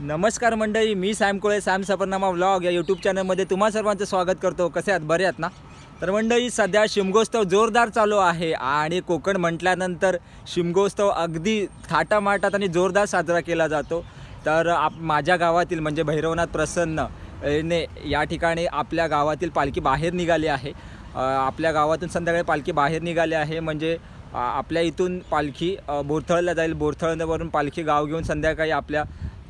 नमस्कार मंडळी, मी Sam कोळे, Sam Safarnama vlog या यूट्यूब चॅनलमध्ये तुम्हा सर्वांचं स्वागत करतो। कसे आहात, बरे आहात ना? तर मंडळी, सध्या शिमगोत्सव जोरदार चालू आहे आणि कोकण म्हटल्यानंतर शिमगोत्सव अगदी थाटामाटात आणि जोरदार साजरा केला जातो। तर माझ्या गावातील म्हणजे भैरवनाथ प्रसन्न ने या ठिकाणी आपल्या गावातील पालखी बाहेर निघाली आहे। आपल्या गावातून संध्याकाळी पालखी बाहेर निघाली आहे। म्हणजे आपल्या इथून पालखी बोरथळला जाईल, बोरथळवरून पालखी गाव घेऊन संध्याकाळी आपल्या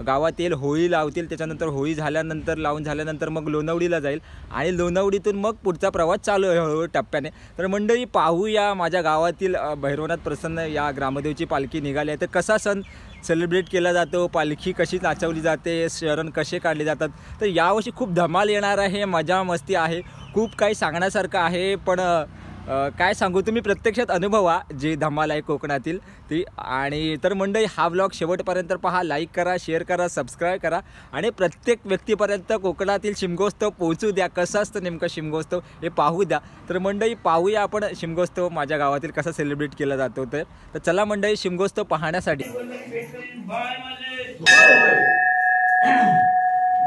गावात येईल, होळी लावतील। त्याच्यानंतर होळी झाल्यानंतर लावून झाल्यानंतर मग लोणवडीला जाईल आणि लोणवडीतून मग पुढचा प्रवास चालू आहे हळूहळू टप्प्याने। तर मंडळी, पाहूया माझ्या गावातील भैरवनाथ प्रसन्न या ग्रामदेवची पालखी निघाली आहे तर कसा सण सेलिब्रेट केला जातो, पालखी कशी नाचवली जाते, शरण कसे काढले जातात। तर यावर्षी खूप धमाल येणार आहे, मजा मस्ती आहे, खूप काही सांगण्यासारखं आहे। पण काय सांगू, तुम्ही प्रत्यक्षात अनुभवा जे धमाल आहे कोकणातील ती। आणि तर मंडळी, हा व्लॉग शेवटपर्यंत पहा, लाईक करा, शेअर करा, सबस्क्राईब करा आणि प्रत्येक व्यक्तीपर्यंत कोकणातील शिमगोत्सव पोहोचू द्या। कसं असतं नेमकं शिमगोत्सव हे पाहू द्या। तर मंडळी, पाहूया आपण शिमगोत्सव माझ्या गावातील कसा सेलिब्रेट केला जातो। तर चला मंडळी, शिमगोत्सव पाहण्यासाठी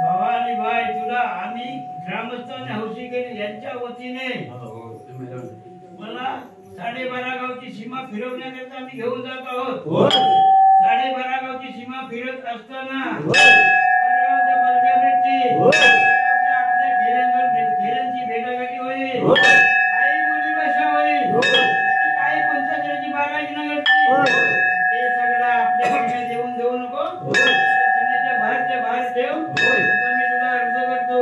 भवानी भाई तुला आम्ही ग्रामस्थांनी हौशी केली यांच्या वतीने मला 12.5 गावची सीमा फिरवण्याकरता आम्ही घेऊन जात आहोत। 12.5 गावची सीमा फिरत असताना परगावच्या बलगावची आपल्या खेळ्यांची भेटागाठी होईल, काही बोलीभाषा होईल, काही पंचायतीची बागायती नगरची, ते सगळं आपल्या देऊन देऊ नको, बाहेरच्या बाहेर ठेव। आता मी तुला अर्ज करतो।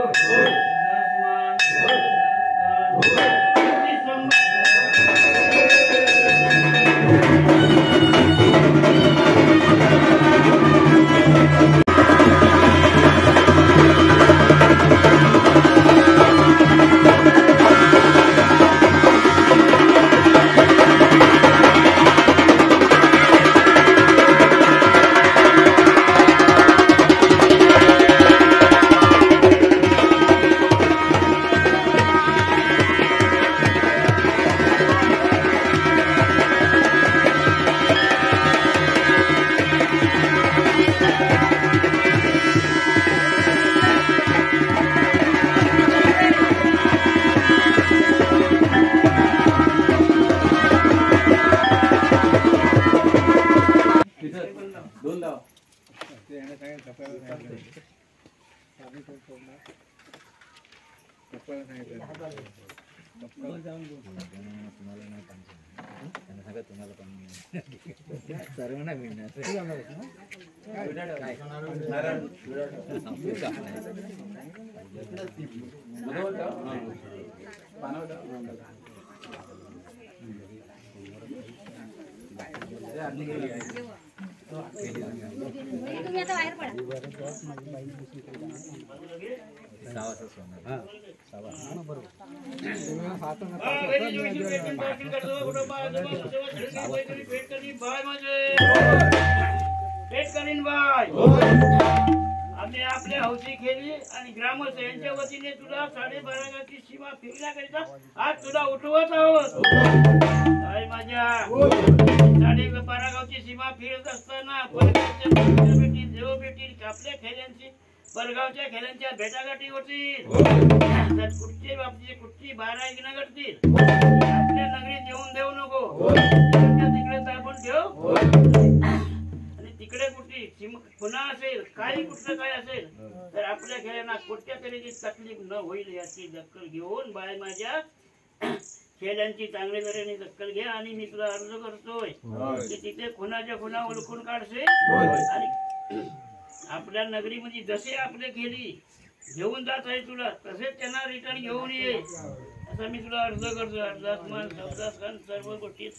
तुम्ही आता बाहेर पडा। आम्ही आपल्या हौशी केली आणि ग्रामस्थ यांच्या वतीने तुला 12.5 गावची सीमा फिरण्याकरिता आज तुला उठवत आहोत। माझ्या 12.5 गावची सीमा फिरत असताना भेटील, देव भेटील, आपल्या खेळ्यांची परगावच्या खेळ्यांच्या भेटागाठी होतील, कुठची बारागी न करतील, आपल्या नगरीत येऊन देऊ नको, तिकडे आपण ठेव। आणि तिकडे कुठली पुन्हा असेल, काही कुठलं काय असेल तर आपल्या खेळ्यांना कोणत्या तऱ्हेची तकलीफ न होईल याची दखल घेऊन बाय माझ्या खेळ्यांची चांगल्या तऱ्हेने दखल घ्या। आणि मी तुला अर्ज करतोय की तिथे खुनाच्या खुना ओळखून काढसे आणि आपल्या नगरीमध्ये जसे आपले खेळी घेऊन जात आहे तुला तसेच त्यांना रिटर्न घेऊन ये, असा मी तुला अर्ज करतो। अर्जासमान शब्दासमान सर्व गोष्टी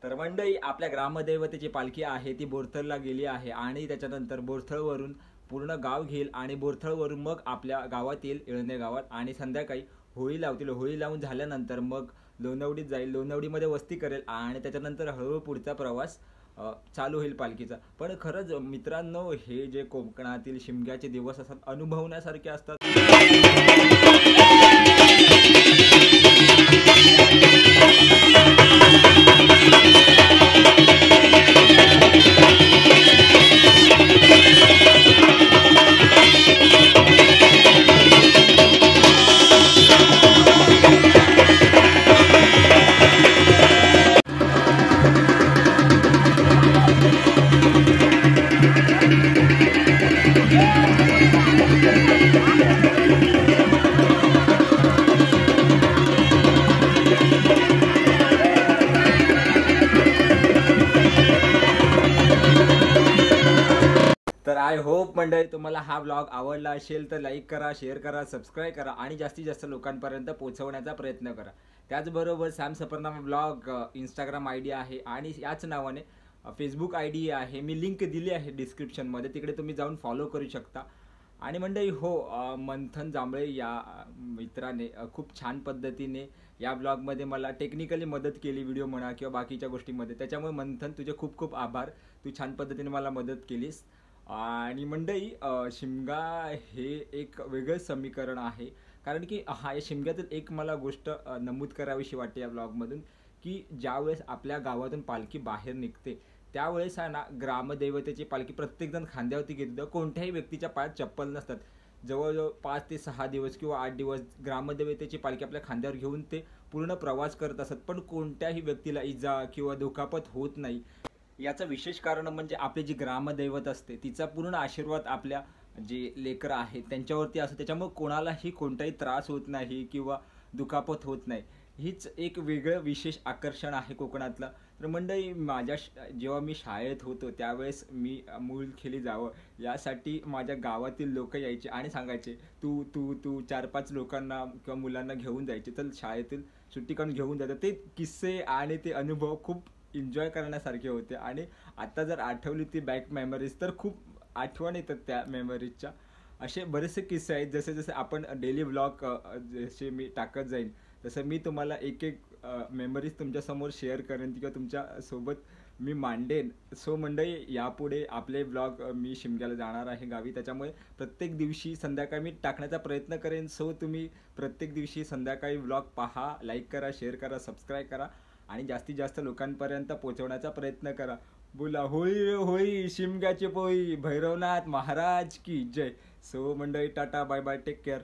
तर मंडळी, आपल्या ग्रामदैवतेची पालखी आहे ती बोरथळला गेली आहे आणि त्याच्यानंतर बोरथळवरून पूर्ण गाव घेईल आणि बोरथळवरून मग आपल्या गावात येईल, इळणे गावात, आणि संध्याकाळी होळी लावतील. होळी लावून झाल्यानंतर मग लोणवडीत जाईल, लोणवडीमध्ये वस्ती करेल आणि त्याच्यानंतर हळूहळू पुढचा प्रवास चालू होईल पालखीचा. पण खरंच मित्रांनो, हे जे कोकणातील शिमग्याचे दिवस असतात अनुभवण्यासारखे असतात. तर आय होप मंडळी तुम्हाला हा ब्लॉग आवडला असेल तर लाईक करा, शेअर करा, सबस्क्राईब करा आणि जास्तीत जास्त लोकांपर्यंत पोहोचवण्याचा प्रयत्न करा. त्याचबरोबर Sam Safarnama blog Instagram ID आहे आणि याच नावाने फेसबुक ID आहे. मी लिंक दिली आहे डिस्क्रिप्शनमध्ये, तिकडे तुम्ही जाऊन फॉलो करू शकता. आणि मंडळी हो, मंथन जांभळे या मित्राने खूप छान पद्धतीने या ब्लॉगमध्ये मला टेक्निकली मदत केली, व्हिडिओ म्हणा किंवा बाकीच्या गोष्टींमध्ये. त्याच्यामुळे मंथन, तुझे खूप खूप आभार, तू छान पद्धतीने मला मदत केलीस. आणि मंडळी, शिमगा हे एक वेगळं समीकरण आहे, कारण की हा या शिमग्यातील एक मला गोष्ट नमूद करावीशी वाटते या ब्लॉगमधून, की ज्यावेळेस आपल्या गावातून पालखी बाहेर निघते त्यावेळेस आहे ना, ग्रामदैवतेची पालखी प्रत्येकजण खांद्यावरती घेतो. कोणत्याही व्यक्तीच्या पायात चप्पल नसतात. जवळजवळ 5 ते 6 दिवस किंवा 8 दिवस ग्रामदैवतेची पालखी आपल्या खांद्यावर घेऊन ते पूर्ण प्रवास करत असतात, पण कोणत्याही व्यक्तीला इजा किंवा दुखापत होत नाही. याचं विशेष कारण म्हणजे आपली जी ग्रामदैवत असते तिचा पूर्ण आशीर्वाद आपल्या जे लेकरं आहेत त्यांच्यावरती असतो. त्याच्यामुळे कोणालाही कोणताही त्रास होत नाही किंवा दुखापत होत नाही. हीच एक वेगळं विशेष आकर्षण आहे कोकणातलं. तर मंडळी, जेव्हा मी शाळेत होतो त्यावेळेस मी मूलखेली जावं यासाठी माझ्या गावातील लोक यायचे आणि सांगायचे, तू तू तू 4-5 लोकांना किंवा मुलांना घेऊन जायचे, तर शाळेतील सुट्टी काढून घेऊन जायचं. ते किस्से आणि ते अनुभव खूप एन्जॉय करण्यासारखे होते. आणि आता जर आठवली ती बॅक मेमरीज तर खूप आठवण येतात त्या मेमरीजच्या. असे बरेचसे किस्से आहेत. जसे जसे आपण डेली व्लॉग जसे मी टाकत जाईन तसं मी तुम्हाला एक एक मेमरीज तुमच्यासमोर शेअर करेन किंवा तुमच्यासोबत मी मांडेन. सो मंडळी, यापुढे आपले ब्लॉग मी शिमग्याला जाणार आहे गावी, त्याच्यामुळे प्रत्येक दिवशी संध्याकाळी मी टाकण्याचा प्रयत्न करेन. सो तुम्ही प्रत्येक दिवशी संध्याकाळी व्लॉग पहा, लाईक करा, शेअर करा, सबस्क्राईब करा आणि जास्तीत जास्त लोकांपर्यंत पोहोचवण्याचा प्रयत्न करा. बोला होळी रे होळी, शिमग्याची पोळी, भैरवनाथ महाराज की जय. सो मंडळी, tata, bye bye, take care.